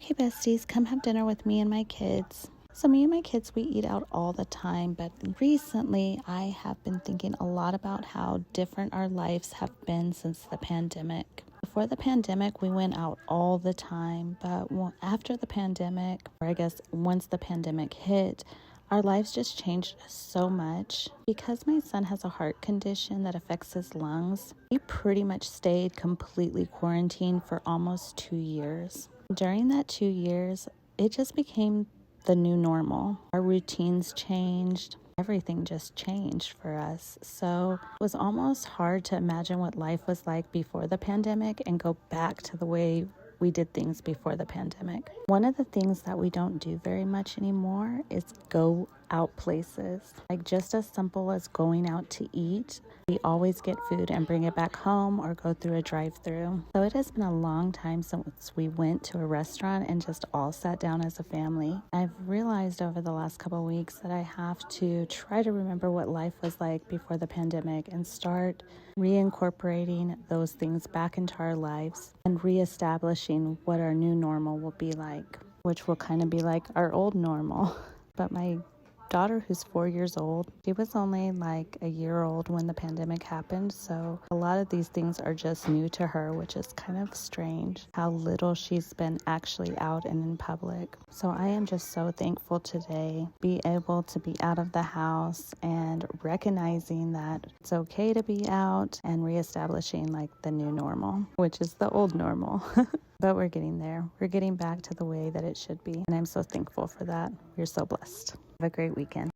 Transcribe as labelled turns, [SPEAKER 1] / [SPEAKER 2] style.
[SPEAKER 1] Okay, besties, come have dinner with me and my kids. So, me and my kids, we eat out all the time, but recently I have been thinking a lot about how different our lives have been since the pandemic. Before the pandemic, we went out all the time, but after the pandemic, or I guess once the pandemic hit, our lives just changed so much. Because my son has a heart condition that affects his lungs, he pretty much stayed completely quarantined for almost 2 years. During that 2 years, it just became the new normal. Our routines changed. Everything just changed for us. So it was almost hard to imagine what life was like before the pandemic and go back to the way we did things before the pandemic. One of the things that we don't do very much anymore is go out places. Like just as simple as going out to eat. We always get food and bring it back home or go through a drive-through. So it has been a long time since we went to a restaurant and just all sat down as a family. I've realized over the last couple of weeks that I have to try to remember what life was like before the pandemic and start reincorporating those things back into our lives and reestablishing what our new normal will be like, which will kind of be like our old normal. But my daughter, who's 4 years old, she was only like a year old when the pandemic happened, so a lot of these things are just new to her, which is kind of strange how little she's been actually out and in public. So I am just so thankful today be able to be out of the house and recognizing that it's okay to be out and reestablishing like the new normal, which is the old normal. But we're getting there. We're getting back to the way that it should be. And I'm so thankful for that. We're so blessed. Have a great weekend.